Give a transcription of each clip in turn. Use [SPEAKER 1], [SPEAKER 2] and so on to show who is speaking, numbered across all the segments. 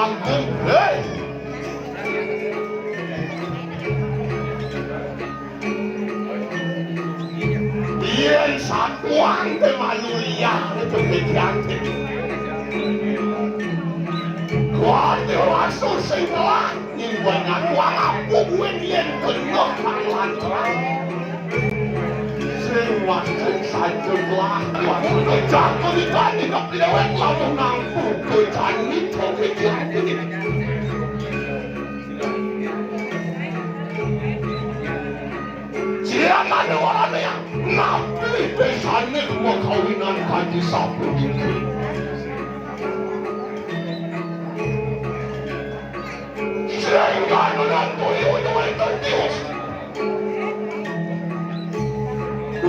[SPEAKER 1] agung, hei. Yen sakuang te malulia itu kejanti. Kuate rasul singlah, banyak kuang aku gue yen kenyok lantaran. Semua sajenglah waktu jatuh di tadi kau lewat lalu nampu ke tani kau kejanti. Siapa ada orang yang nabi pesannya mau kawinan kaji sapu itu. Sehingga dengan tujuh itu Dios.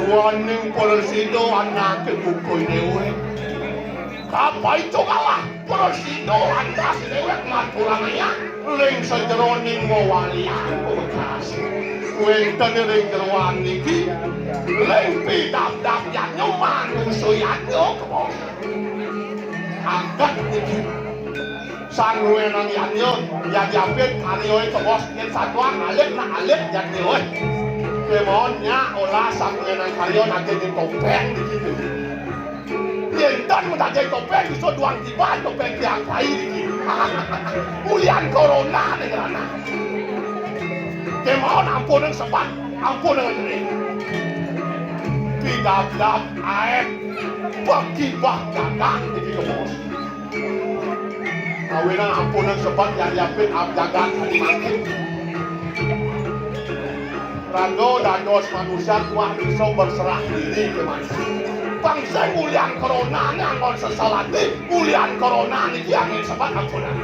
[SPEAKER 1] Waning polisido anak kebukoy dewe. Kapay ito kalah polisido anak si dewe matulangnya. Ling sa jeroning mo walian kumagkasi. Kwenta ni ring jeroan niki. Ling pidap-dap yan yung manusuyan nyo kamo. Angkat niki. Sangwe nang yan yun. Yan yapit kanyoy kabos. Yan satwa alit na alit yan nyoy. Kemonnya olah sangwe nang kanyoy nagiging topeng niki. Yentan mo nagiging topeng. Gusto duang tiba topeng kiyang kain niki. Ulian corona ni kerana. Kemauan ampun yang sebat, ampun yang jerih. Pidap-dap air, bagi-bak jaga di kebos. Kawinan ampun yang sebat yang yapit jaga di makin. Rago dan dos manusia tua bisa berserah diri ke manusia. Bangsa ulian corona ni anggon sesalati, ulian corona ni yang sebat ampunan.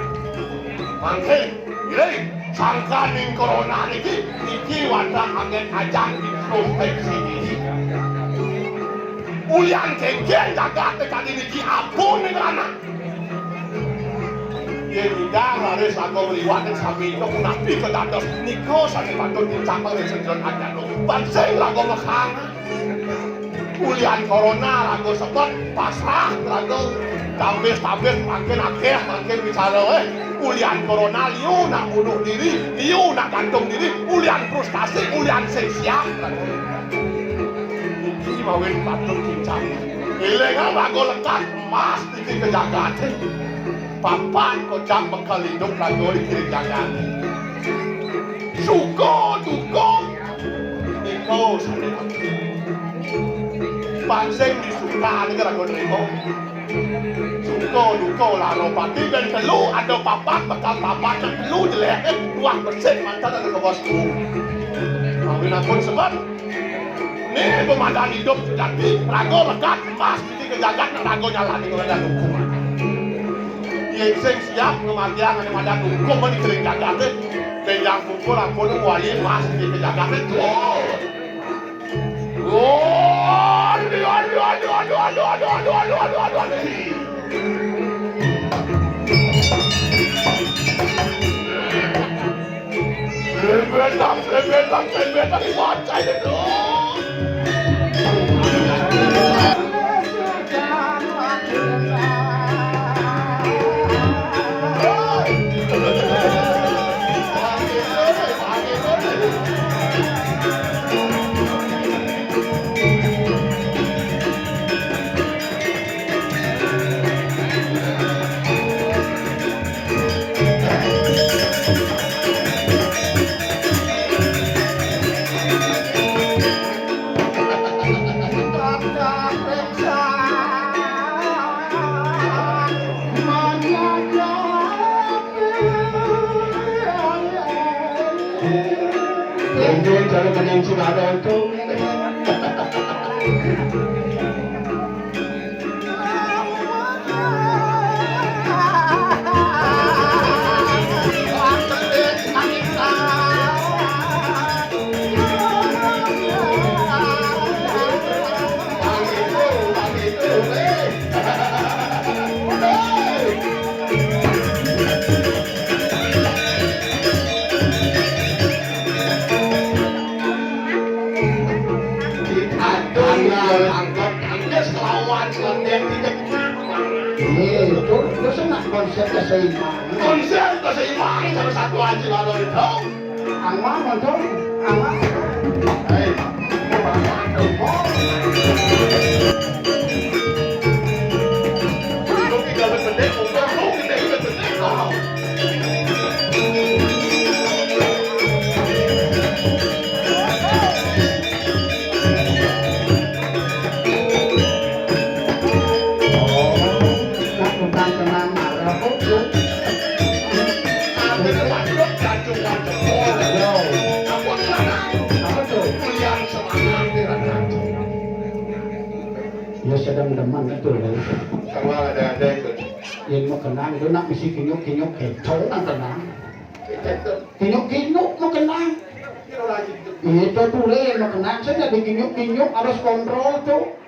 [SPEAKER 1] Mangke, ini sangkaning corona niki wanda angin ajang introspeksi ini. Ulian kengkeng jaga tekan niki ampun nih anak. Ye tidak laris aku meliwatkan sapi itu munafi kedados niko sampai patut dicapang di sejauh ada lo. Banseng lagu mekang. Ulian corona lagu sebut pasrah lagu tabis makin bicara ulian corona liu nak bunuh diri, liu nak gantung diri, ulian frustasi, ulian siap. Ini mawin patut cincang. Ilengan lagu lekat emas di kejagaan. Papan kocak bekal hidup lagu di kejagaan. Suko, Niko sana. Panseng disuka ni lagu Niko. Duko laro pati dan telu ada papat bakal papat dan telu jelek dua persen mantan ada kebosku. Kawin ampun sebab ini pemandangan hidup jadi rago lekat emas jadi kejagat rago nyala di keadaan hukuman. Yang siap kematian yang ada hukum di kering jagatnya dan yang kumpul ampun wali emas di kejagatnya. Aduh. Bebelang baca itu. Jangan menyentuh ada itu.
[SPEAKER 2] Itu senang konsep keseimbangan.
[SPEAKER 1] Konsep keseimbangan salah satu aja lalu itu.
[SPEAKER 2] Angma motor, angma.
[SPEAKER 1] Hei, banyak tuh. Lu tinggal berpendek, bukan lu kita ini berpendek kau.
[SPEAKER 2] Ya sedang deman itu lah.
[SPEAKER 1] Kalau ada itu.
[SPEAKER 2] Yang mau kenang itu nak mesti kinyuk kecau nak kenang. Kinyuk mau kenang. Itu tuh le mau kenang saja di kinyuk harus kontrol tuh.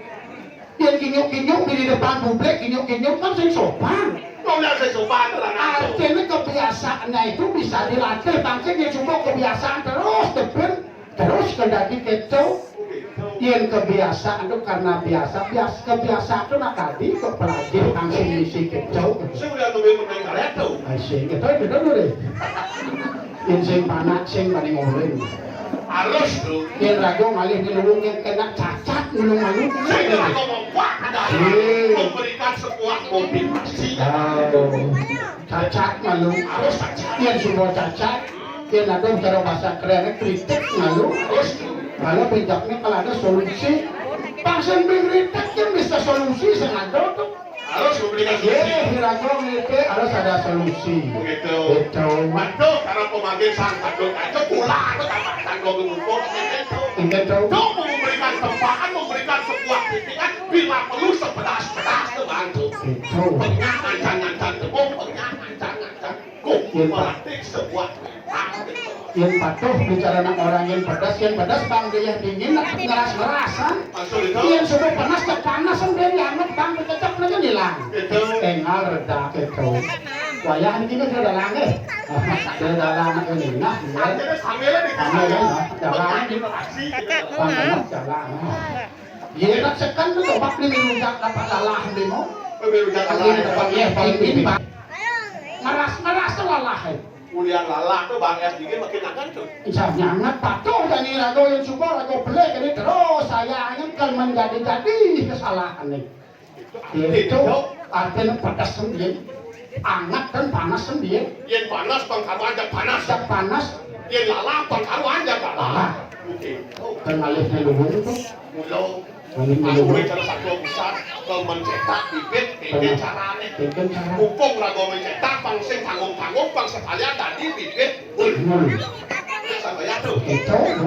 [SPEAKER 2] Yang kinyuk di depan publik kinyuk kan sing sopan.
[SPEAKER 1] Kau lihat saya sopan lah.
[SPEAKER 2] Artinya kebiasaannya itu bisa dilatih. Bangsa dia cuma kebiasaan terus kendati kecau. Yang kebiasaan itu karena kebiasaan itu nak tadi kok pelajir langsung misi kecau.
[SPEAKER 1] Saya udah nungguin pemain karet tuh.
[SPEAKER 2] Asyik itu dulu. Yang sing panas sing paling ngoleng.
[SPEAKER 1] Halus tuh.
[SPEAKER 2] Yang ragu ngalih ngelulung yang kena cacat ngelung-ngelung.
[SPEAKER 1] Saya kira kau mau kuat ada memberikan sebuah motivasi.
[SPEAKER 2] Cacat ngelung.
[SPEAKER 1] Harus saja.
[SPEAKER 2] Yang semua cacat. Yang ada cara bahasa kerennya kritik ngelung.
[SPEAKER 1] Harus tuh.
[SPEAKER 2] Kalau bijaknya kalau ada solusi, bangsa kritik kan bisa solusi sengaja tuh.
[SPEAKER 1] Harus memberikan solusi.
[SPEAKER 2] Hirago kritik harus ada solusi.
[SPEAKER 1] Begitu.
[SPEAKER 2] Betul.
[SPEAKER 1] Mantu karena pemakai sang kadut aja pula atau tambahkan kau kemudian begitu.
[SPEAKER 2] Betul.
[SPEAKER 1] Kau memberikan tempahan, memberikan sebuah kritikan bila perlu sepedas-pedas tuh bantu.
[SPEAKER 2] Betul.
[SPEAKER 1] Penyangan jangan tepung, penyangan jangan kau melatih sebuah
[SPEAKER 2] Yang patuh bicara nak orang yang pedas bang dia dingin nak ngeras-ngerasan. Yang sudah panas dia dianggap bang kecap aja hilang. Engal reda gitu. Wayah ini kan sudah dalang Sudah dalang ini nah.
[SPEAKER 1] Kamera di kamera.
[SPEAKER 2] Dalang ini bang jalan. Dia nak sekan tu bak ni minujak dapat lalah ni mo.
[SPEAKER 1] Berujak
[SPEAKER 2] dapat ini ngeras lalah.
[SPEAKER 1] Kemudian lalah tuh bang es dingin makin akan tuh.
[SPEAKER 2] Bisa nyangat patuh dan rago yang suka rago beli ini terus sayangnya kan menjadi kesalahan nih. Itu artinya pedas sendiri, hangat dan panas sendiri.
[SPEAKER 1] Yang panas bang karu aja panas.
[SPEAKER 2] Yang panas.
[SPEAKER 1] Yang lalah bang karu aja lalah. Oke.
[SPEAKER 2] Dan alihnya luhur itu.
[SPEAKER 1] Mulo.
[SPEAKER 2] Aku
[SPEAKER 1] cara satu besar kalau mencetak bibit ini caranya. Mumpung rago mencetak pangsing tanggung bang sekalian tadi bibit. Sampai ya tuh.
[SPEAKER 2] Itu.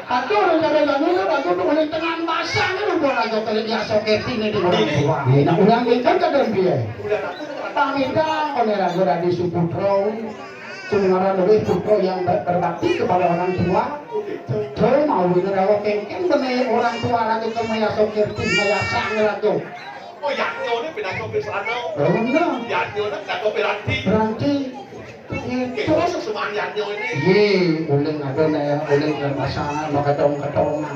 [SPEAKER 2] Aku rago tuh boleh tengah basah ni lu rago kalau dia soketi ni di orang tua. Nah ulang kan kadang dia. Pamidang oleh rago dari Suputro. Cuma lebih putro yang berbakti kepada orang tua. Tuh mau rago kengkeng bener orang tua lagi ke maya soketi maya sang rago.
[SPEAKER 1] Oh yaknyo ni pinasok sana.
[SPEAKER 2] Benar.
[SPEAKER 1] Yaknyo ni pinasok berarti.
[SPEAKER 2] Berarti.
[SPEAKER 1] Itu masuk semua yaknyo ini.
[SPEAKER 2] Ye, uling ada na uling na masangan makatong-katongan.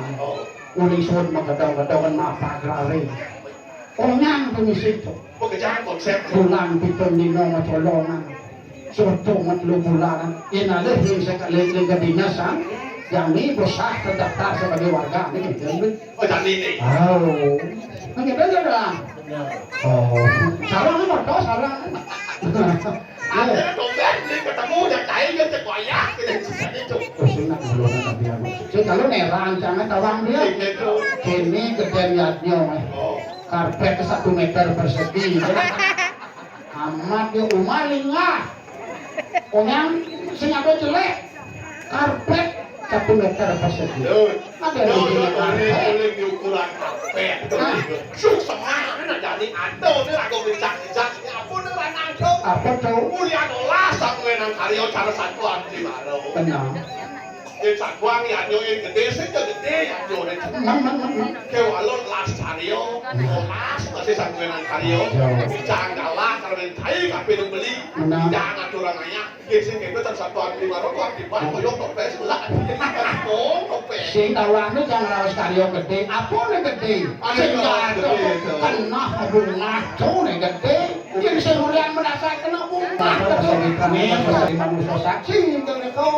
[SPEAKER 2] Uling suod makatong-katongan mapagrari. Onyang pumisito.
[SPEAKER 1] Pekerjaan konsep.
[SPEAKER 2] Bulan pitong nino matulungan. Suto matlubulanan. Inalih yung sa kalinggadinasan. Yang ni bosah terdaftar sebagai warga.
[SPEAKER 1] Oh jadi ini.
[SPEAKER 2] Oh. Nagkita lang. Oh. Sarang mo to, sarang.
[SPEAKER 1] Ada dompet ni ketemu yang lain yang terkoyak kita itu.
[SPEAKER 2] Kusinak belum ada dia. So kalau nerang jangan tawang dia. Kini gede liatnya karpet 1 meter persegi. Amat dia umaling lah. Onyang sing ada jelek. Karpet 1 meter persegi. Ada yang
[SPEAKER 1] boleh ukuran karpet. Susah mana jadi ada ni aku bincang-bincang apa ni ranang tu.
[SPEAKER 2] Apa tu?
[SPEAKER 1] Mulia dolar sampai nang karyo cara satuan di mana.
[SPEAKER 2] Benar.
[SPEAKER 1] Yang satuan yang yang gede saja gede yang ni. Kau alon las karyo, las masih sampai nang karyo. Jangan kalah kalau yang Thai kape tu beli. Jangan curang aja. Yang sing itu cara satuan di mana tu akibat kau yang topes lah. Oh topes.
[SPEAKER 2] Sing tawang ni jangan rawas karyo gede. Apa ni gede? Sing jatuh kena bunga tu ni gede. serulian merasa kena bumbah nih masih manusia saksi kalau kau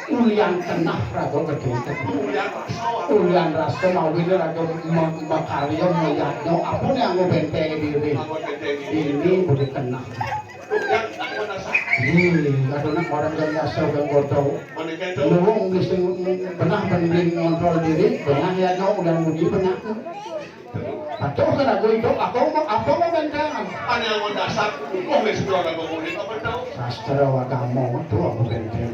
[SPEAKER 2] ulian kena rago gede ulian rasa mau ini rago makaryo melihatnya apa yang mau benteng diri ini boleh kena kadang orang yang biasa yang bodoh luwung bisa pernah mending kontrol diri dengan ya no udah mudi benar atau kan aku itu aku mau bentengan
[SPEAKER 1] Ano yung dasar kung may siguro na gugulit ako daw?
[SPEAKER 2] sastra agama itu aku benteng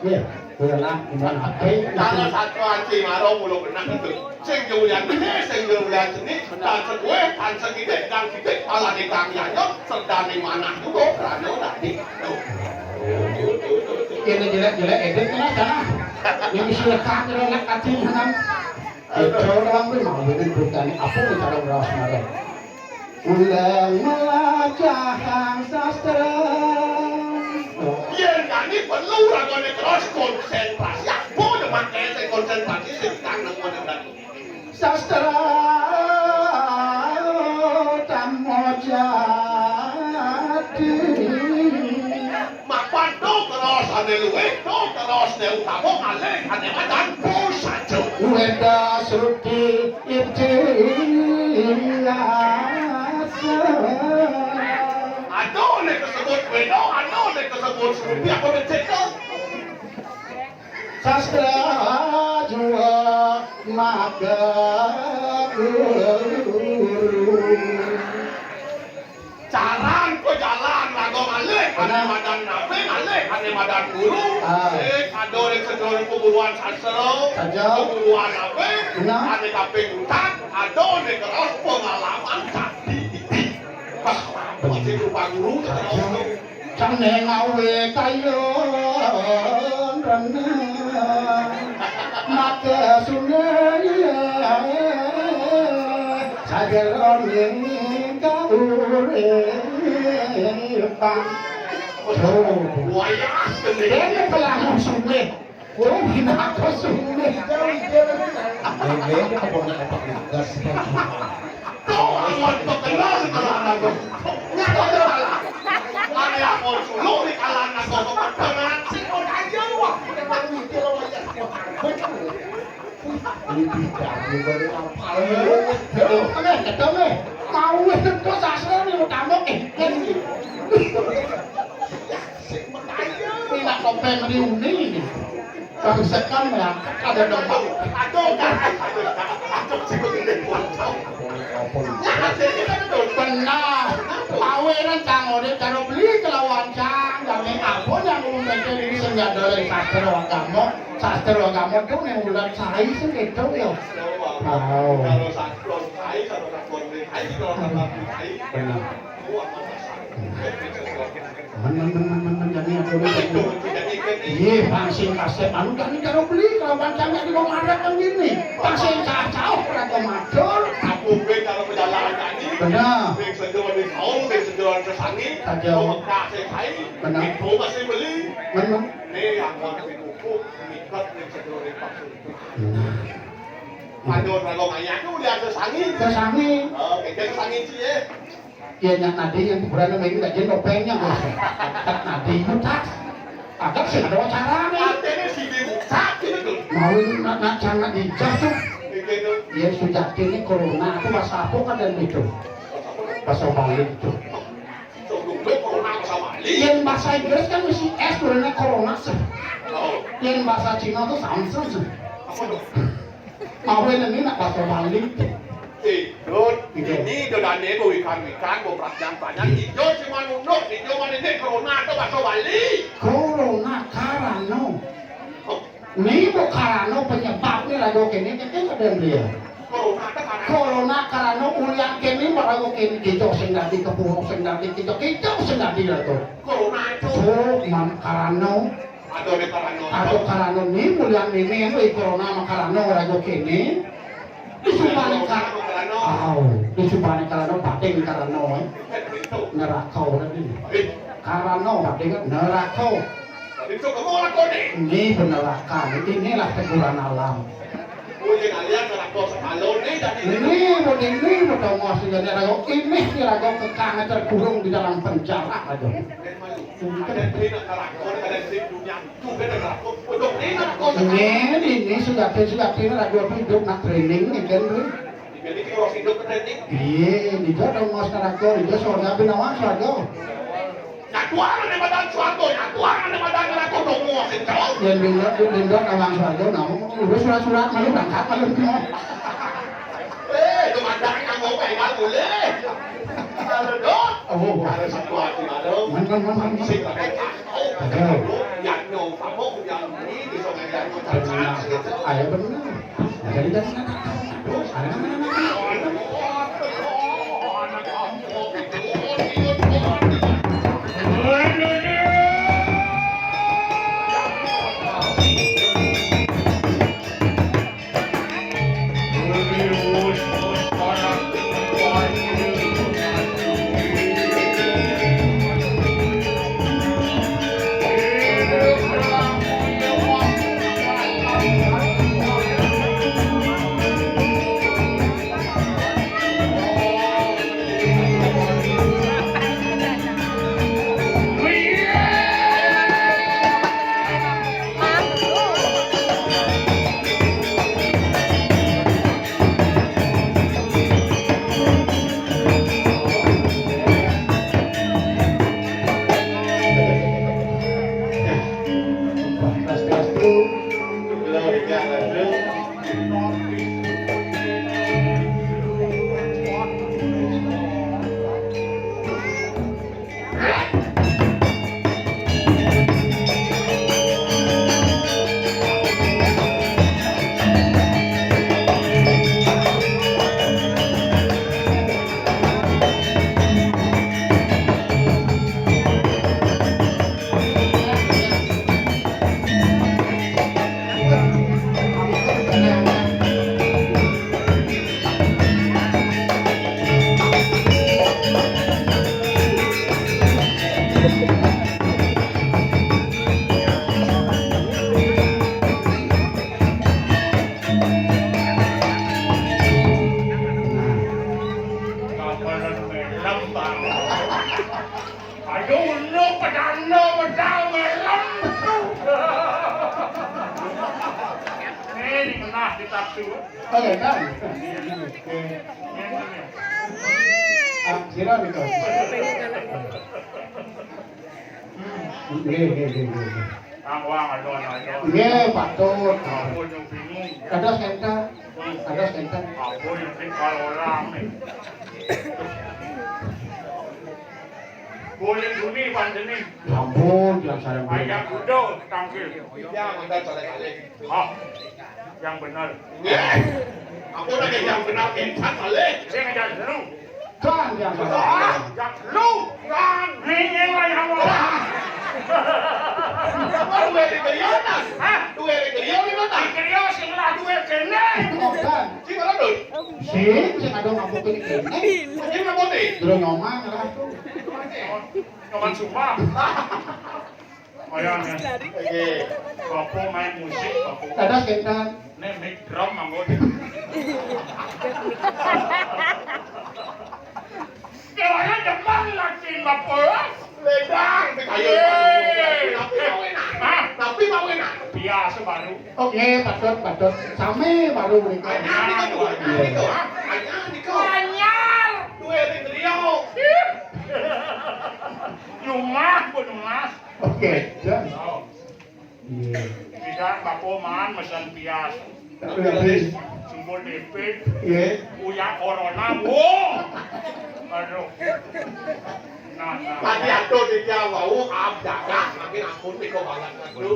[SPEAKER 2] ya wala iman ape
[SPEAKER 1] Tama sa ato ang timaro mulo na ito. Sing julian sini, tansa gue, tansa kita, dan kita pala ni kang yanyo, serta ni mana juga, rano tadi.
[SPEAKER 2] ini jelek-jelek edit lah sana yang bisa lekat lekat hati hanam itu orang mau bikin bukan apa bicara beras marah ulang melajah sastra
[SPEAKER 1] Yan nga, ni perlu rago ni cross konsentrasi. Ako naman kaya sa konsentrasi, sintang ng mga nagdato.
[SPEAKER 2] sastra tamojati
[SPEAKER 1] Mapanto cross aneluwe, to cross ne utamo, ale, anemadan po sa jo.
[SPEAKER 2] weda suti
[SPEAKER 1] Ano ni kasabot bueno, ano ni kasabot sumpi ako ng teko.
[SPEAKER 2] sastra jua maka
[SPEAKER 1] Jalan ko jalan lago malik, anemadan nabi malik, anemadan guru. Ado ni kasabot pemburuan sasro, pemburuan nabi, ane kaping utak, ado ni keros pengalaman tadi. Masih lupa guru,
[SPEAKER 2] trong này ngầu về cây rần mặt xuống saja orang kau bang
[SPEAKER 1] buaya,
[SPEAKER 2] ini pelaku sungai oh gina kau sungai
[SPEAKER 1] kau amat terkenal di kalangan aku. Nyata kalah. Ada yang mau suluh di kalangan aku kebetulan sih kau aja wah.
[SPEAKER 2] ini tidak boleh apa ketemu mau itu sastra ni utama kan ini nak kopeng reuni ni kalau sekarang ya ada domba
[SPEAKER 1] Aduh kan, aduh sih kau tidak buat kau.
[SPEAKER 2] benar aweran cangode karo beli kelawan cang kami abon yang menjadi diri senjata dari sastra agama itu yang ulat saya segitu ya
[SPEAKER 1] Kalau saklon kai, kalau saklon kai, kalau saklon kai,
[SPEAKER 2] benar
[SPEAKER 1] gua
[SPEAKER 2] jadi aku iya pangsing kasep anu kan karo beli kelawan cang di bawah ada kan gini pangsing cacau rata madol
[SPEAKER 1] Aku kalau perjalanan tadi,
[SPEAKER 2] benar
[SPEAKER 1] Bek sejuan di kau, bek sejuan ke sangi, kau mekah sekai, itu masih beli.
[SPEAKER 2] benar
[SPEAKER 1] Nih yang mau ke buku, mikat bek sejuan di pasar. Aduh, kalau ayah tu dia ke sangi.
[SPEAKER 2] kesangi
[SPEAKER 1] Ke sangi sih ya.
[SPEAKER 2] ya nyak nadi yang berani main gak jadi topengnya bos tak nadi itu tak agak sih ada cara nih
[SPEAKER 1] Artinya si dibuka gitu.
[SPEAKER 2] mau nak jangan dijak tuh
[SPEAKER 1] Gitu.
[SPEAKER 2] ya sudah ini corona aku bahasa apa kan dan itu bahasa Bali itu
[SPEAKER 1] Dulu corona sama Ali.
[SPEAKER 2] yang bahasa Inggris kan mesti S turunnya corona sih
[SPEAKER 1] Oh,
[SPEAKER 2] yang bahasa Cina tuh Samsung sih
[SPEAKER 1] apa tuh?
[SPEAKER 2] mau ini nak bahasa Bali
[SPEAKER 1] Dud, ini sudah nego ikan mau perhatian banyak. Hijau cuma nunduk, hijau mana ini corona atau bahasa Bali.
[SPEAKER 2] corona karano ini bu karano penyebabnya lagu kini kita ada dia
[SPEAKER 1] Corona itu karena
[SPEAKER 2] corona karano ulian kini lagu kini kita sing dadi kepuruk sing dadi kita sing dadi lagu
[SPEAKER 1] corona itu
[SPEAKER 2] oh mam karano
[SPEAKER 1] ada di karena
[SPEAKER 2] atau karano ini ulian ini itu corona sama karano lagu kini disubani karano disubani karano bating karano nerakau tadi karano bating nerakau
[SPEAKER 1] itu kamu lakukan nih.
[SPEAKER 2] ini penerakan inilah teguran alam
[SPEAKER 1] Gue kalian ngerakor sekalon nih dan
[SPEAKER 2] ini betul maksudnya rago ini rago kekana terkurung di dalam penjara aja.
[SPEAKER 1] Ada yang ngerakor, ada yang dunia juga ada ngerakor. Untuk ini ngerakor.
[SPEAKER 2] Ini sudah rago hidup nak training nih kan.
[SPEAKER 1] Jadi kalau hidup ke training.
[SPEAKER 2] Iya, di dong mas rago, di soalnya binawan rago.
[SPEAKER 1] Nyatuan ada badan suarga, nyatuan ada badan ngerakor dong mau sencau.
[SPEAKER 2] Yang lindot awang rago, namun udah surat-surat malu berangkat malu mau.
[SPEAKER 1] Itu mandangnya mau pegang boleh. Ada dong.
[SPEAKER 2] Oh,
[SPEAKER 1] Ada situasi ada.
[SPEAKER 2] Man.
[SPEAKER 1] Sing pakai tahu. Yang nyong kamu yang ini di sungai yang cacat gitu.
[SPEAKER 2] Ayah benar. Jadi jangan Oke kan? Siapa itu? Iya, patut. Ada senter.
[SPEAKER 3] Boleh dunia pandemi.
[SPEAKER 2] Ampun, yang sarang
[SPEAKER 3] Ayam kudo tangkil.
[SPEAKER 1] Ya, mantap kali-kali.
[SPEAKER 3] Ah, yang benar.
[SPEAKER 1] Aku lagi yang benar encat kali.
[SPEAKER 3] Saya ngejar dulu.
[SPEAKER 2] Kan yang sarang.
[SPEAKER 3] Yang lu kan ini lah yang mau.
[SPEAKER 1] Dua Kerionas. Dua Kerio di mana?
[SPEAKER 3] Dikira sing lah duwe kene.
[SPEAKER 2] Kan?
[SPEAKER 1] Si mana dulu?
[SPEAKER 2] Sing ada ngapuk ini.
[SPEAKER 1] Si mana nih?
[SPEAKER 2] Dulu ngomong lah.
[SPEAKER 3] Kawan sumpah. Ayamnya.
[SPEAKER 1] Oke.
[SPEAKER 3] Bapak main musik, bapak.
[SPEAKER 2] Ada senter.
[SPEAKER 3] Nih mic drum manggut. Kayaknya depan lagi bapak.
[SPEAKER 1] Ledang, tapi mau enak.
[SPEAKER 3] Biasa baru.
[SPEAKER 2] Oke, patut. Same baru mereka.
[SPEAKER 3] Anyar.
[SPEAKER 1] Dua Kerio.
[SPEAKER 3] Rumah pun mas.
[SPEAKER 2] Oke, dan.
[SPEAKER 3] Oh,
[SPEAKER 2] Iya.
[SPEAKER 3] tidak bapak man mesin bias.
[SPEAKER 2] Tapi
[SPEAKER 3] Simbol DP.
[SPEAKER 2] iya.
[SPEAKER 3] Uya corona. Wow. Aduh. Nah.
[SPEAKER 1] Lagi aku di Jawa, abjaka, makin aku pikir banget dulu.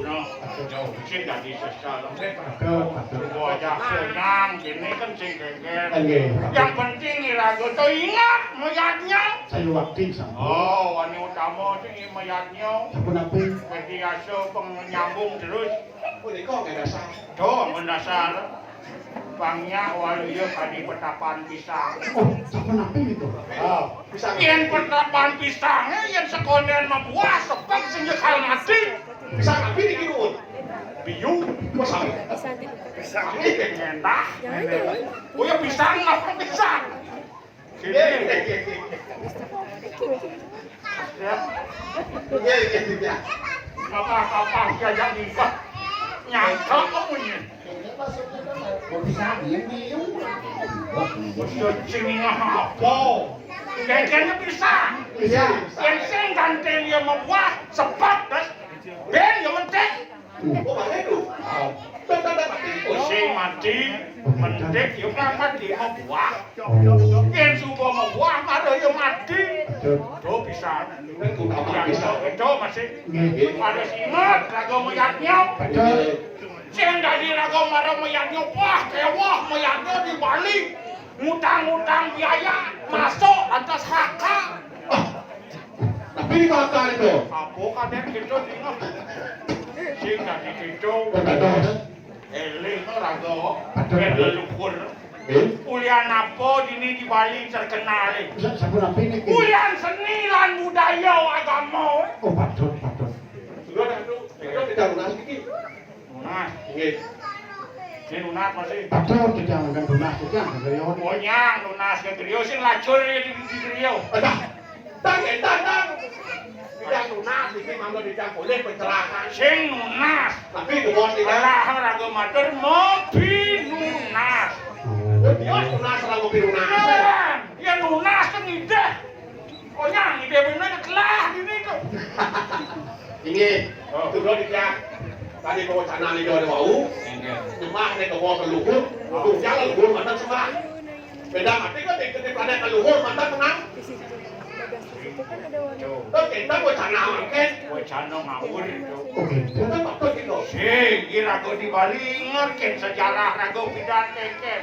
[SPEAKER 3] Jauh sih dari sesalam.
[SPEAKER 2] Patut.
[SPEAKER 3] Gua aja senang, gini kan sing geger.
[SPEAKER 2] Oke.
[SPEAKER 3] Yang penting irago tuh ingat mayatnya.
[SPEAKER 2] Saya waktu sama.
[SPEAKER 3] Oh, wani utama sih mayatnya.
[SPEAKER 2] Sampun apa?
[SPEAKER 3] Jadi aso penyambung terus.
[SPEAKER 1] Oh, ini kok nggak dasar.
[SPEAKER 3] Tuh mendasar. Bangnya waluyo kadi petapan pisang.
[SPEAKER 2] Oh, sampun apa itu?
[SPEAKER 1] Oh, bisa
[SPEAKER 3] Yen petapan pisangnya yang sekonden membuat sepek sing jekal mati.
[SPEAKER 1] bisa ngapain di kirun?
[SPEAKER 3] Biu.
[SPEAKER 1] Pisang.
[SPEAKER 3] Pisang ini enak.
[SPEAKER 4] Jangan.
[SPEAKER 3] Oh ya pisang apa pisang? Sini. Ya.
[SPEAKER 1] Iya.
[SPEAKER 3] Apa yang nikah? Nyangka kamu ini. Sini apa? Kayaknya pisang.
[SPEAKER 2] Iya.
[SPEAKER 3] Yang sing ganteng ya mewah, sepak das. Ben ya mentek.
[SPEAKER 1] Oh, mana itu?
[SPEAKER 3] Sing mati, mentek ya mangkat di mewah. Yang suka mewah, ada ya mati. Tuh pisang. Itu masih. Ada singet, raga mayatnya. Sing dari raga marah mayatnya, wah kewah mayatnya dibalik. Ngutang-ngutang biaya masuk atas haka.
[SPEAKER 1] Tapi di kakak itu.
[SPEAKER 3] Apa kadang gitu tinggal. Sing dari gitu. Eling raga. Leluhur. Kuliah apa dini di Bali terkenal. Kuliah seni lan budaya agama.
[SPEAKER 2] Oh, patut.
[SPEAKER 1] Sudah dah tu. Kita tidak lunas sikit.
[SPEAKER 3] Lunas.
[SPEAKER 1] Nggih.
[SPEAKER 3] Ini lunas masih.
[SPEAKER 2] Patut jangan kan lunas itu yang beliau.
[SPEAKER 3] Pokoknya lunas ke Grio sing lacur di Grio.
[SPEAKER 1] Tang. Tidak lunas sikit mangga tidak boleh pencerahan.
[SPEAKER 3] Sing lunas.
[SPEAKER 1] Tapi ke bos ini.
[SPEAKER 3] Alah raga matur mobil lunas.
[SPEAKER 1] Dia lunas lagu lunas.
[SPEAKER 3] Ya lunas kan ide. Oh yang ide bener kelah ini tuh.
[SPEAKER 1] Ini sudah tidak. Tadi kau cana ni dia bau. Cuma ni kau keluhur. Tu jalan leluhur mantan semua. Beda mati kan di planet leluhur mantan tenang. Tu kita kau cana makan.
[SPEAKER 3] Kau cana ngawur itu.
[SPEAKER 1] Kita patut itu.
[SPEAKER 3] Kira kau di Bali ngerken sejarah raga pidan teken.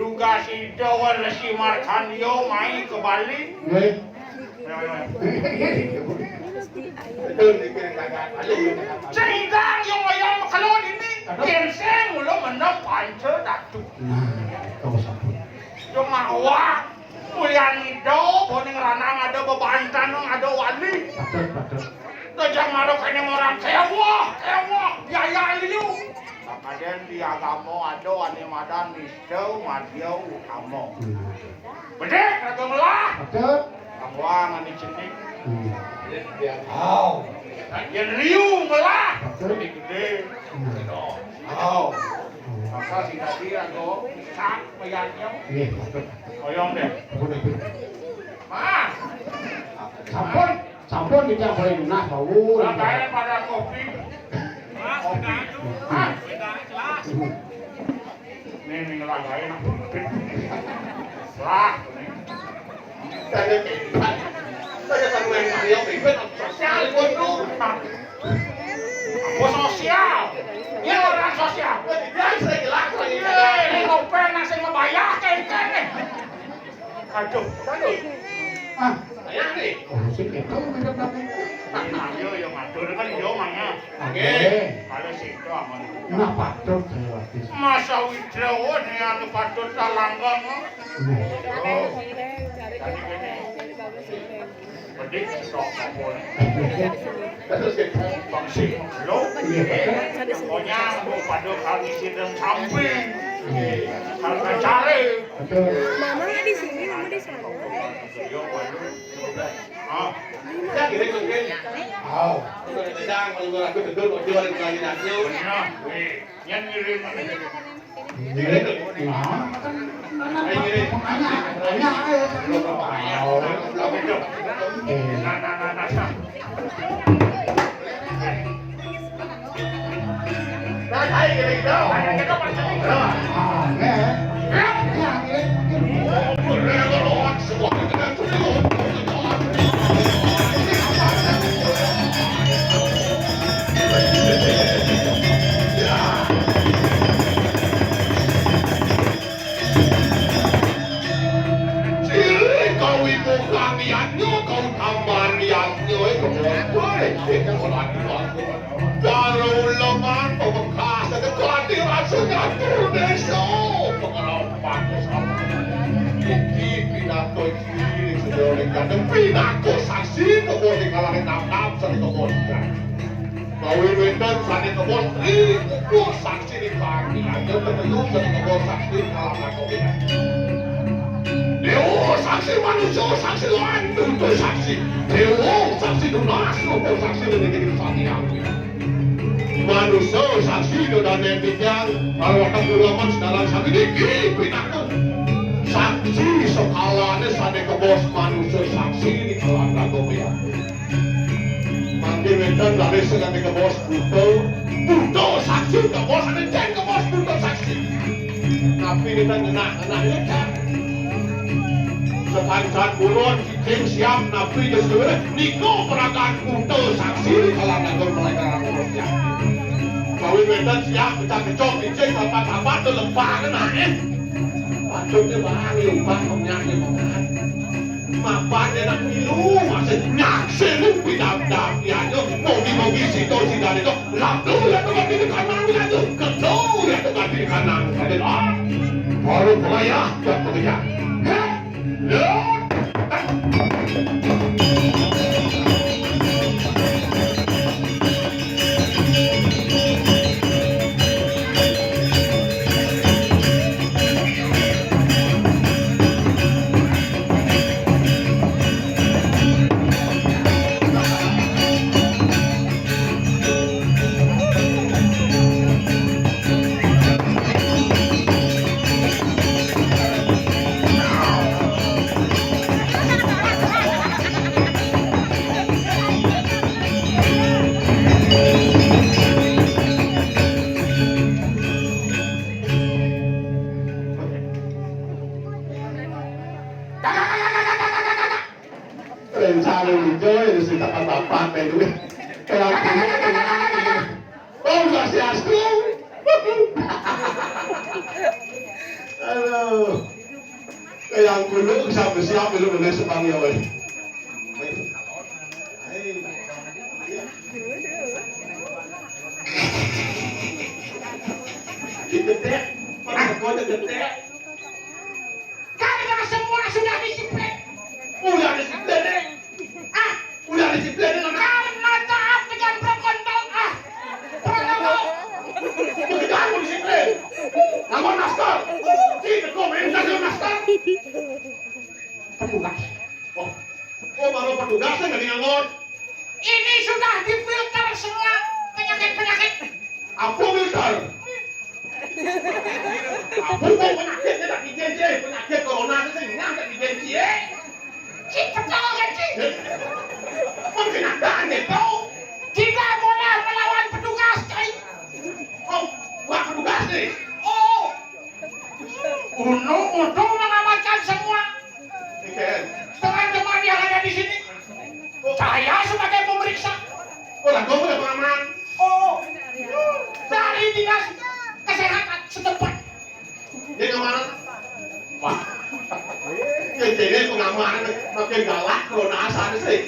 [SPEAKER 3] Duga si Dewa Resi Markandio main ke Bali. Sehingga yang ayam kalau ini kenseng mula menang pancer datu. Cuma awak kuliah itu, boning ranang ada bebantan, ada wali. Kejang marok kayaknya orang kewah, biaya liu. Kemudian di agama ada wani madan nistau, madiau, utama. Bedek, raga melah. Awang ani cenik. Yang liu melah. Gede. Maka si tadi raga sak payahnya. Koyong deh. Mas.
[SPEAKER 2] Sampun kita boleh lunas bau.
[SPEAKER 3] Rakain pada kopi. Kopi. Nih ngelagain aku. Lah.
[SPEAKER 1] Saya sama yang Mario Bebet sosial itu.
[SPEAKER 3] Aku sosial. Ini orang sosial.
[SPEAKER 1] Dia saya jelas lagi.
[SPEAKER 3] Ini ngopen nasi ngebayar kayak nih. Aduh.
[SPEAKER 1] Saya nih.
[SPEAKER 2] Sik itu minum tapi.
[SPEAKER 3] Ayo yang ngatur kan yo mangnya.
[SPEAKER 2] Oke.
[SPEAKER 3] Kalau situ aman.
[SPEAKER 2] Nah, patut saya.
[SPEAKER 3] Masa Widrawa nih anu patut talanggang. Bedik stok kapol. Bangsi lo. Pokoknya mau pada kali sidang samping. Kalau cari.
[SPEAKER 4] Mama di sini, mama di sana.
[SPEAKER 1] Ya kira kira. Sedang kalau aku duduk mau jual lagi nanti.
[SPEAKER 3] Yang ngirim.
[SPEAKER 1] Kawin winten sane ke bos ribu saksi di kami aja ketemu sane ke bos saksi malam kawin. Dewa saksi manusia saksi lain itu saksi. Dewa saksi dunas itu saksi dengan jadi kesatian. Manusia saksi dan yang bikin kalau akan ulama dalam saksi dikit pinakan. Saksi sekalanya sane ke bos manusia saksi di malam kawin. Mangke wenten lari sekali ke bos buto saksi ke bos ada ceng ke bos buto saksi. Tapi kita ngenak kan. Sekancan buron cing siap napi just sebenarnya niko peragaan buto saksi kalau nanggur mereka bosnya. Kawin wenten siap kita kecok cing apa tuh lempah kena patutnya bang lupa menyanyi mengat. Mapanya nak pilu masih nyaksir bidang-bidang ya tu mogi-mogi situ si dari tu lalu ya tu kan di kanan ya tu kedua ya tu kan di kanan ada baru payah tak bekerja ya rencana hijau itu sih tak apa-apa itu kayak oh nggak siastu aduh kayak kulo siap belum nulis sepang ya weh gede mana kode gede karena semua sudah disiplin udah disiplin udah disiplin karena taat dengan protokol protokol begitu aku disiplin nama master tidak komentar master petugas oh baru petugasnya nggak dianggur ini sudah difilter semua penyakit aku filter aku mau penyakit tidak dijanji penyakit corona itu nggak dijanji Cik betul kan Cik? Penghinaan itu tidak boleh melawan petugas Cik. Oh, buat petugas nih? Oh, untuk mengamankan semua teman-teman yang ada di sini. Saya sebagai pemeriksa. Oh, lah kamu udah pengaman? Oh, dari dinas kesehatan setempat. Dia kemana? Wah. Jadi pengamanan makin galak kalau nasan sih.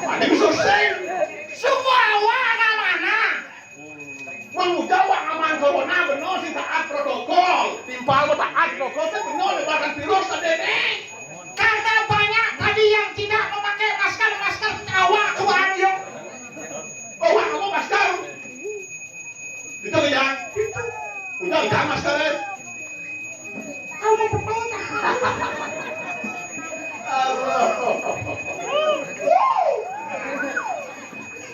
[SPEAKER 1] Ada bisa sih. Semua warna mana? Mengucap aman corona benar sih taat protokol. Timpal taat protokol itu benar lebaran virus tadi. Karena banyak tadi yang tidak memakai masker awak kebahan yuk. Oh, kamu masker? Itu ya? Udah enggak maskernya?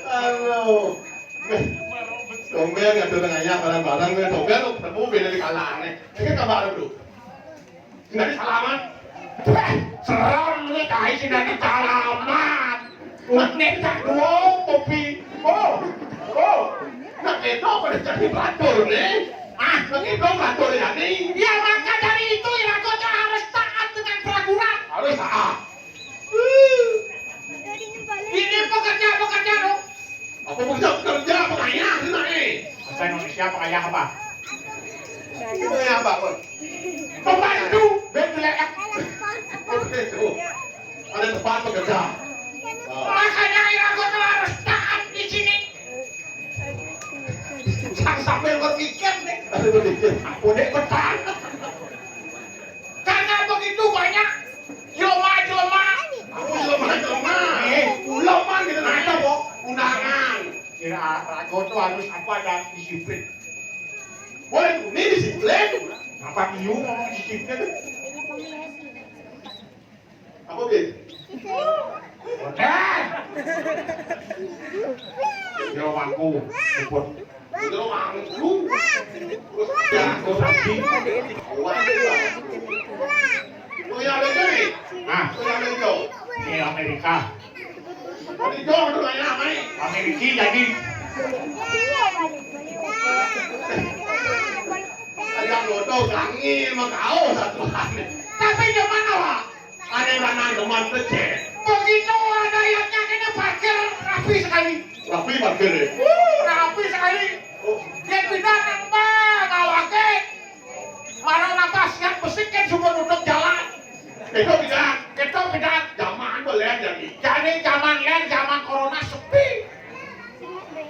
[SPEAKER 1] Aduh. Dompet nggak tuh tengahnya barang-barang gue dompet tuh ketemu beda di kalangan nih. Ini kabar dulu. Nggak di salaman. Serem nih kayak sih nggak di salaman. Nek tak dua kopi. Oh. Nak itu pada jadi batur nih. Begitu batur ya nih. Ya maka dari itu ya kau harus taat dengan peraturan. Harus taat. Ini pekerja lo. Apa pekerja pengayah sih nih? Bahasa Indonesia pengayah apa? Pengayah apa pun? Pembantu. Betul. Ada tempat pekerja. Makanya ya kau harus taat di sini. Sambil berpikir nih. Aku dek petang. Karena begitu banyak jelema. Aku jelema. Jelema gitu nah.
[SPEAKER 3] Ragoto harus apa dan disiplin.
[SPEAKER 1] Boleh ini disiplin.
[SPEAKER 3] Apa Miu ngomong disiplin?
[SPEAKER 1] Apa Bin?
[SPEAKER 3] Udah. Yo aku ikut.
[SPEAKER 1] Itu mangku. Terus
[SPEAKER 3] Ya aku lagi.
[SPEAKER 1] Mau yang ada ni?
[SPEAKER 3] Nah,
[SPEAKER 1] Mau yang ada itu?
[SPEAKER 3] di Amerika.
[SPEAKER 1] Mau di jauh tu banyak mai.
[SPEAKER 3] Amerika jadi
[SPEAKER 1] Ayam loto kangen mak kau satu hari.
[SPEAKER 3] tapi di mana Pak?
[SPEAKER 1] Ada mana teman kecil.
[SPEAKER 3] Begitu ada ayatnya kena parkir rapi sekali.
[SPEAKER 1] Tapi parkir ni.
[SPEAKER 3] Rapi sekali. Dia pindah nambah ngawake. Marah napas yang besikin semua duduk jalan.
[SPEAKER 1] Itu tidak.
[SPEAKER 3] Itu pindah.
[SPEAKER 1] Zaman boleh jadi.
[SPEAKER 3] Jadi zaman lain zaman corona sepi.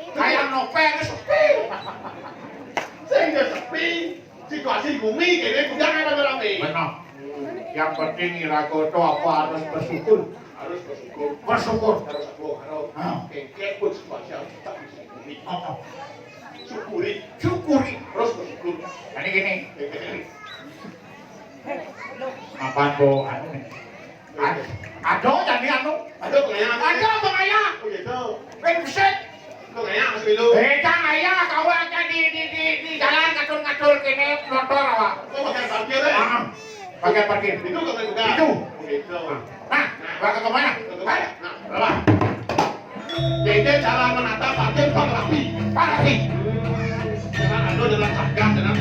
[SPEAKER 3] Kayak novel sepi.
[SPEAKER 1] Sehingga sepi. Situasi bumi kini jangan rame-rame.
[SPEAKER 3] Benar. Yang penting Iragoto apa harus bersyukur.
[SPEAKER 1] Harus bersyukur.
[SPEAKER 3] Bersyukur.
[SPEAKER 1] Harus harus. Kengkek pun situasi harus tetap disyukuri. Syukuri.
[SPEAKER 3] Syukuri.
[SPEAKER 1] Terus bersyukur.
[SPEAKER 3] Jadi gini.
[SPEAKER 1] Kengkek.
[SPEAKER 3] Apa tuh? Ada jadi anu.
[SPEAKER 1] Ada pengayang.
[SPEAKER 3] Ada bangaya.
[SPEAKER 1] Oh gitu.
[SPEAKER 3] Bensin.
[SPEAKER 1] Pengayang masih dulu.
[SPEAKER 3] Jangan ayah kau aja di jalan ngatur-ngatur kini motor awak.
[SPEAKER 1] Oh pakai parkir ya?
[SPEAKER 3] Pakai parkir.
[SPEAKER 1] Itu kau juga.
[SPEAKER 3] Itu.
[SPEAKER 1] Oh gitu.
[SPEAKER 3] Nah, bakal kemana?
[SPEAKER 1] Nah, berapa? Jadi cara menata parkir pak rapi.
[SPEAKER 3] Parkir.
[SPEAKER 1] Jangan ada dalam satgas, jangan.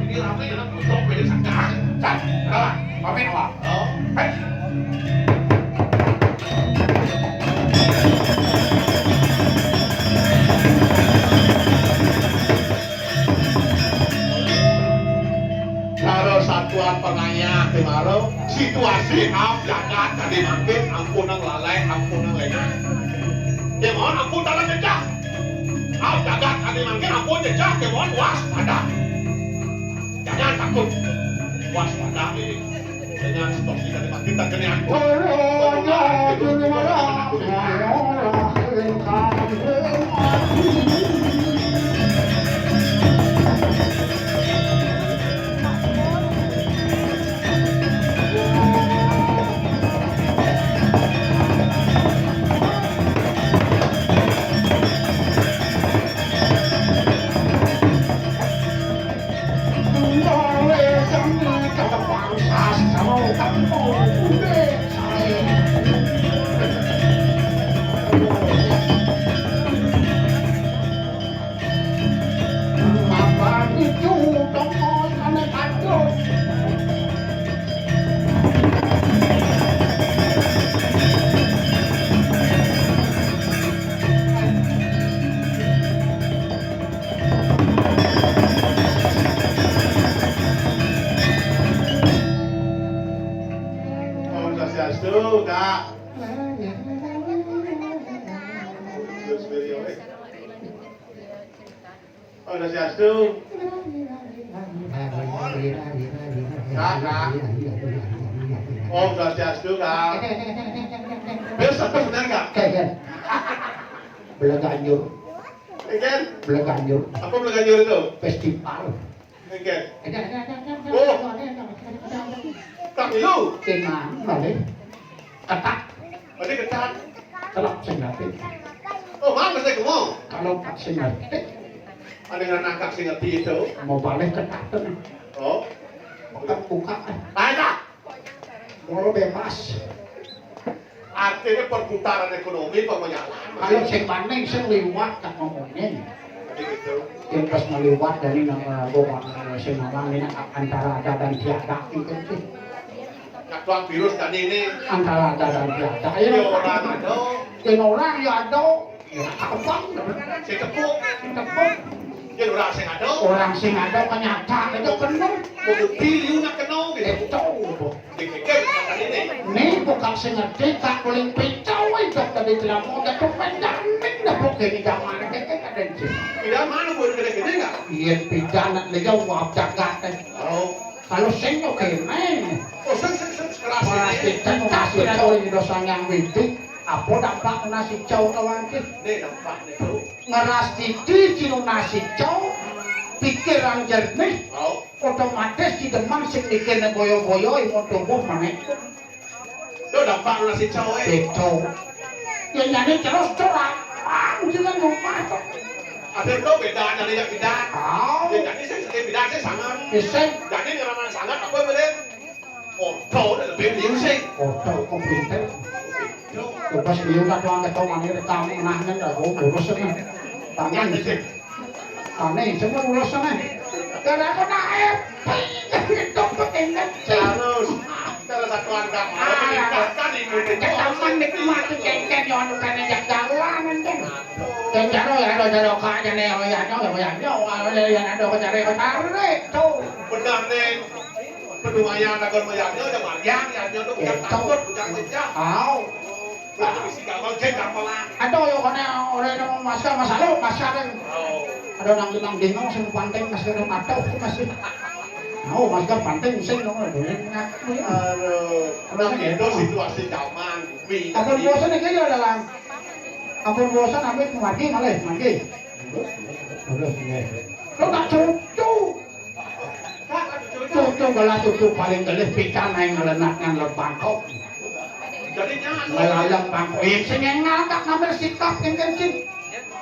[SPEAKER 1] Ini rapi jangan tutup dari satgas.
[SPEAKER 3] Cat. Berapa? Pamit awak.
[SPEAKER 1] Oh. Kalau satuan pengayah kemarin situasi jagat tadi makin ampun yang lalai ampun yang lena kemon ampun dalam jejak jagat tadi makin ampun jejak kemon waspada jangan takut waspada ini dengan situasi tadi makin tak kena Swastiastu, Kak. Oh, Swastiastu. Kak. Om Swastiastu, Kak. Besok benar nggak?
[SPEAKER 2] Kayak Belaganjur,
[SPEAKER 1] Ikan?
[SPEAKER 2] Belaganjur,
[SPEAKER 1] Apa Belaganjur itu?
[SPEAKER 2] festival.
[SPEAKER 1] Ikan? Tak dulu.
[SPEAKER 2] Kenang balik, ketat,
[SPEAKER 1] Berarti ketat.
[SPEAKER 2] telap sengatik.
[SPEAKER 1] Oh, mana saya ngomong?
[SPEAKER 2] Kalau tak sengatik,
[SPEAKER 1] Ada yang nakak sih ngerti itu.
[SPEAKER 2] mau balik ketat tuh,
[SPEAKER 1] Oh,
[SPEAKER 2] buka,
[SPEAKER 1] ada.
[SPEAKER 2] mau bebas.
[SPEAKER 1] Artinya perputaran ekonomi pemenyalan.
[SPEAKER 2] Kalau sing maning sing liwat tak ngomongin.
[SPEAKER 1] Jadi gitu.
[SPEAKER 2] Yang pas meliwat dari nama gowang sing ngomong ini antara ada dan tiada itu sih.
[SPEAKER 1] Katuang virus tadi ini.
[SPEAKER 2] Antara ada dan tiada.
[SPEAKER 1] Ini
[SPEAKER 2] Ayo
[SPEAKER 1] orang ada.
[SPEAKER 2] yang orang ya ada, ya abang,
[SPEAKER 1] Si tepuk.
[SPEAKER 2] tepuk.
[SPEAKER 1] Yang orang sing ada.
[SPEAKER 2] Orang sing ada kenyataan itu penuh.
[SPEAKER 1] Mau bukti liu nak kenal gitu.
[SPEAKER 2] Itu.
[SPEAKER 1] Dikikir tadi ini.
[SPEAKER 2] Ini bukan sing ngerti tak boleh pecah itu tadi tidak mau jatuh pendamping dah bukan di zaman kita ada sih.
[SPEAKER 1] Tidak mana buat gede-gede nggak?
[SPEAKER 2] Iya pidana dia wap jagat.
[SPEAKER 1] Oh.
[SPEAKER 2] Kalau sing oke men.
[SPEAKER 1] Oh, sing keras
[SPEAKER 2] Orang
[SPEAKER 1] ini.
[SPEAKER 2] kita masih tahu ini dosa yang widik. Apa dampak nasi cau kawan ki?
[SPEAKER 1] Ini dampak nih tuh.
[SPEAKER 2] Ngeras cici nasi cau, pikiran jernih,
[SPEAKER 1] Oh,
[SPEAKER 2] otomatis di demang sing mikirnya boyo-boyo mau tumbuh mana?
[SPEAKER 1] itu dampak nasi cowok.
[SPEAKER 2] Itu. Ya nyanyi terus corak. Jangan lupa tuh.
[SPEAKER 1] Ada itu beda, jadi yang beda.
[SPEAKER 2] Tahu.
[SPEAKER 1] Ya, jadi saya beda saya sangat.
[SPEAKER 2] Bisa.
[SPEAKER 1] Jadi ngalaman sangat apa boleh? Oh, tahu dah lebih liu sih.
[SPEAKER 2] Foto komputer. Lepas liu tak tuang ketemu mana rekam nahnya dah urusan nih. Tangan sih. Aneh semua urusan nih. Karena aku naik. Itu ketinggalan.
[SPEAKER 1] Terus, kalau satu angka meningkatkan Indonesia.
[SPEAKER 2] Teman nikmati cengkeh yang bukan yang jalan kan. Cengkeh ya ada jaro kaya nih ya ada cari tarik tuh.
[SPEAKER 1] Benar nih. Penuhnya takkan mayatnya udah mayang ya dia tuh bukan takut bukan sejak.
[SPEAKER 2] Tahu.
[SPEAKER 1] Kalau isi gampang cek gampang.
[SPEAKER 2] Ada yang kena orang masalah kan.
[SPEAKER 1] Oh.
[SPEAKER 2] Ada nang dingong sing panteng masih ada masih. Oh, masker panting sing ngono lho.
[SPEAKER 1] Aduh, itu situasi zaman bumi.
[SPEAKER 2] Ampun bosan iki ya dalang. Ampun bosan amit mati malah mati. Lo tak cucu. Cucu galah cucu paling gelis pican nang ngelenak nang lebangkok.
[SPEAKER 1] Jadinya
[SPEAKER 2] Melalang bangkok. Sing ngal tak ngambil sikap kencing.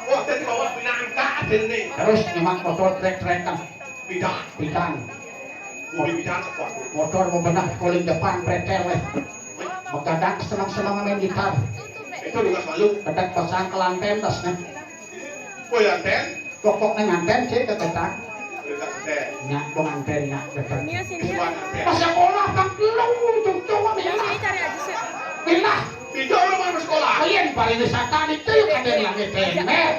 [SPEAKER 1] wah jadi bawa pinangka ini.
[SPEAKER 2] Terus nyemak motor trek-trekan.
[SPEAKER 1] Bidang,
[SPEAKER 2] Pican.
[SPEAKER 1] mobil bidang apa?
[SPEAKER 2] Motor mau benak koling depan pretel weh. Mendadak senang-senang main gitar.
[SPEAKER 1] Itu juga selalu.
[SPEAKER 2] Ketek pasang ke lantai tas nih.
[SPEAKER 1] Oh ya ten,
[SPEAKER 2] Pokok nang anten cek ketetak.
[SPEAKER 1] dekat ten.
[SPEAKER 2] Nyak dong anten nyak dekat.
[SPEAKER 4] Sini ya, sini ya.
[SPEAKER 1] Bukan ten.
[SPEAKER 2] Pas sekolah bang lu cucu mah
[SPEAKER 4] Sini,
[SPEAKER 2] bilang.
[SPEAKER 4] sini cari aja sih.
[SPEAKER 2] Bilang.
[SPEAKER 1] Tidak orang mau sekolah.
[SPEAKER 2] Kalian pariwisata itu yuk ada yang lagi temet.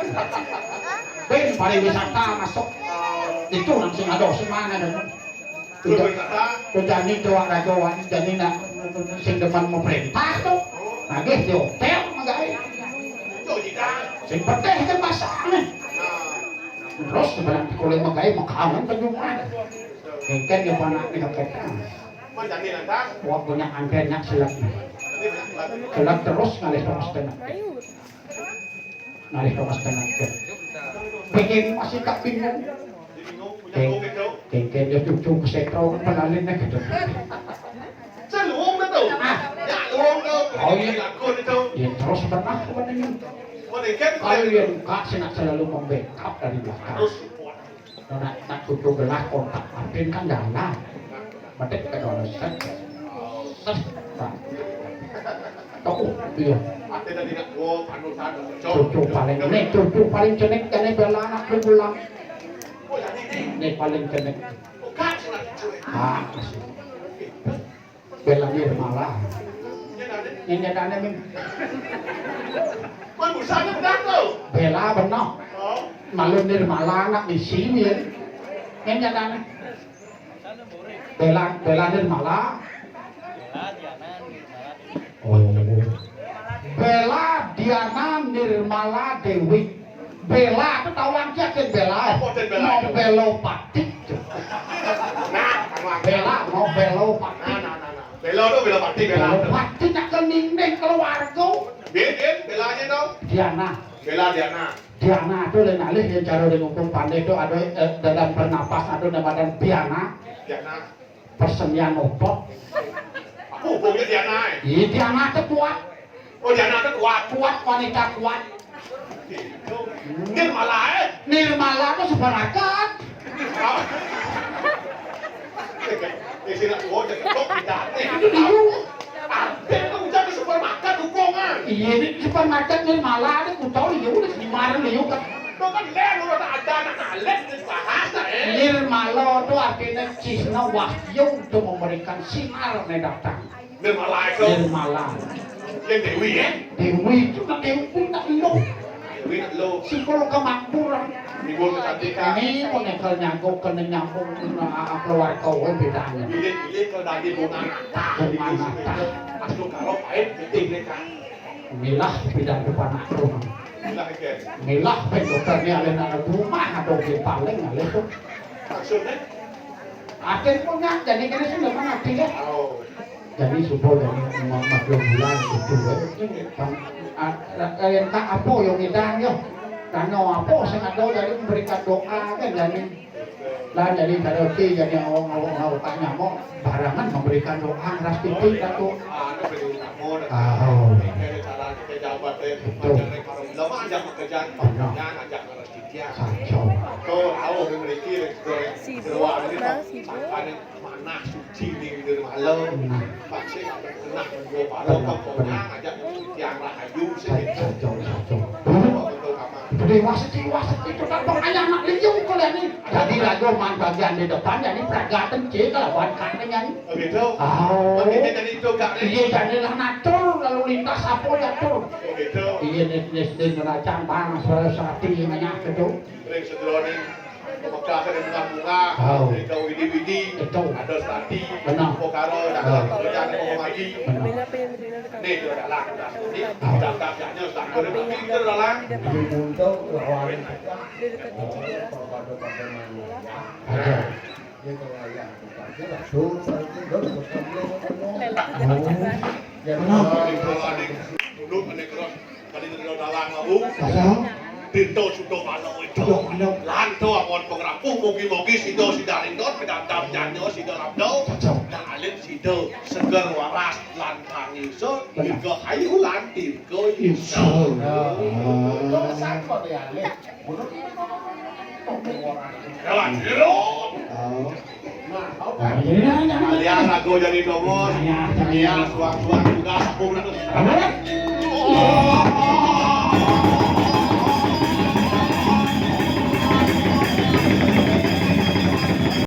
[SPEAKER 2] Ben pariwisata masuk itu langsung ada semana dan.
[SPEAKER 1] Lu berkata,
[SPEAKER 2] Jadi doang rajawan jadi nak sing depan mau perintah tuh. Lagi di hotel magai.
[SPEAKER 1] itu jika.
[SPEAKER 2] Sing penting itu masalahnya.
[SPEAKER 1] Nah,
[SPEAKER 2] Terus sebenarnya kulit magai makanan penyuman. Kengken yang panak ni kakek.
[SPEAKER 1] mau jadi lantas,
[SPEAKER 2] Wah punya antennya silat.
[SPEAKER 1] ini banyak lagi.
[SPEAKER 2] Silat terus ngalih tomas tenang.
[SPEAKER 4] Mayur.
[SPEAKER 2] Ngalih tomas tenang. Pengen masih tak bingung.
[SPEAKER 1] Jadi bingung punya bingung gitu.
[SPEAKER 2] Kengken dia cucu kesetro penalinnya gitu.
[SPEAKER 1] Saya luang dah tu. Ya luang tu.
[SPEAKER 2] Oh, iya.
[SPEAKER 1] Lakon itu.
[SPEAKER 2] Ya terus pernah kemudian.
[SPEAKER 1] Mau diket
[SPEAKER 2] Kalian kak sinak selalu membackup dari belakang.
[SPEAKER 1] harus support.
[SPEAKER 2] Nak cucu gelah kontak Martin kan jalan. Batik ke dalam set. Tahu iya.
[SPEAKER 1] Ada tadi nak gua panutan.
[SPEAKER 2] Cucu paling cenek kene bela anak lu pulang.
[SPEAKER 1] Oh jadi ni.
[SPEAKER 2] Ini paling cenek.
[SPEAKER 1] Bukan senang cuy.
[SPEAKER 2] Ah, masih. Bela dia malah.
[SPEAKER 1] Ya dah.
[SPEAKER 2] Ini ada min.
[SPEAKER 1] Kau busanya benar tu.
[SPEAKER 2] Bela benar.
[SPEAKER 1] Oh.
[SPEAKER 2] Malu nirmala anak di sini. Ini ada. Bela nirmala. Oh. Bela Diana Nirmala Dewi. Bela itu tahu lagi kan Bela.
[SPEAKER 1] Apa ten Bela itu?
[SPEAKER 2] Mau belopati.
[SPEAKER 1] Nah, kamu
[SPEAKER 2] Bela mau belopati.
[SPEAKER 1] Nah. Bela tu bela parti bela.
[SPEAKER 2] Belopati nak kening keluarga.
[SPEAKER 1] Bien, belanya tu.
[SPEAKER 2] Diana.
[SPEAKER 1] Bela Diana.
[SPEAKER 2] Diana itu lain alih yang cara dengan hukum pandai itu ada dalam bernapas ada badan Diana.
[SPEAKER 1] Diana.
[SPEAKER 2] Persenian otot.
[SPEAKER 1] Apa hukumnya Diana?
[SPEAKER 2] Iya Diana itu kuat.
[SPEAKER 1] Oh Diana tu kuat.
[SPEAKER 2] Kuat wanita kuat.
[SPEAKER 1] Ni malah
[SPEAKER 2] Nirmala itu separakat.
[SPEAKER 1] Di sini gua jadi kok tidak
[SPEAKER 2] Itu diu.
[SPEAKER 1] Ada kamu jadi supermarket dukungan.
[SPEAKER 2] Iya ini supermarket Nirmala ini ku tahu dia udah kemarin dia kan.
[SPEAKER 1] Kau kan len udah tak ada anak len di bahasa
[SPEAKER 2] Nirmala itu artinya Cisna Wahyu untuk memberikan sinar nih datang.
[SPEAKER 1] Ni malah itu
[SPEAKER 2] Nirmala.
[SPEAKER 1] yang Dewi ya.
[SPEAKER 2] Dewi itu kan Dewi pun tak ilo.
[SPEAKER 1] Dewi nak lo.
[SPEAKER 2] Psikolog kemakmuran.
[SPEAKER 1] Ibu kecantikan.
[SPEAKER 2] Ini konekel nyambung kena nyambung keluar kau bedanya.
[SPEAKER 1] Bilik kalau dari bunga nata.
[SPEAKER 2] Bunga nata.
[SPEAKER 1] Masuk kalau pahit penting mereka.
[SPEAKER 2] Milah bidang depan aku.
[SPEAKER 1] Bilang ke.
[SPEAKER 2] Milah dokternya alih anak rumah atau di paling alih tuh.
[SPEAKER 1] Maksudnya.
[SPEAKER 2] Akhir punya jadi kena sudah mana dia.
[SPEAKER 1] Oh.
[SPEAKER 2] jadi supaya jadi maklum bulan itu yang tak apa yang ngedang yo karena apa sing ada jadi memberikan doa kan jadi karaoke jadi ngawak nyamuk barangan memberikan doa ras titik atau
[SPEAKER 1] lama ajak pekerjaan yang ajak kerja
[SPEAKER 2] kacau
[SPEAKER 1] kau tahu memiliki
[SPEAKER 4] Sibuk,
[SPEAKER 1] ruang ini
[SPEAKER 4] orang sibuk.
[SPEAKER 1] mana suci di malam pasti kena mencoba kalau kau ajak yang rahayu
[SPEAKER 2] kacau Gede wasit itu kan ayam nak liung kalian ni. Jadi lagu main bagian di depan jadi peragatan cek lawan katanya ni.
[SPEAKER 1] begitu
[SPEAKER 2] Oh.
[SPEAKER 1] makanya jadi itu gak
[SPEAKER 2] Iya jadi lah natur lalu lintas apa ya tur.
[SPEAKER 1] begitu
[SPEAKER 2] Iya nes menacam bang sarasati banyak itu.
[SPEAKER 1] ring sedroning Mekah ada bunga-bunga, ada widi-widi, ada stati, pokaro, ada kerjaan yang lagi.
[SPEAKER 4] Bela pengen bela dekat.
[SPEAKER 1] Nih itu adalah ini daftarnya sudah ada itu adalah
[SPEAKER 4] Dia dekat di Cijelas.
[SPEAKER 2] Ada.
[SPEAKER 1] dulu menekros kali itu dalang lalu
[SPEAKER 2] Kasih.
[SPEAKER 1] Dito sudah malu itu. Lanto amon pengrapu mogi-mogi sido sidarindo pedang janyo sido labdo. Dalin sido seger waras lan kangiso irgo hayu lan irgo iso. Jalan hero. Kalian lagu jadi domos. Iya suang-suang juga aku.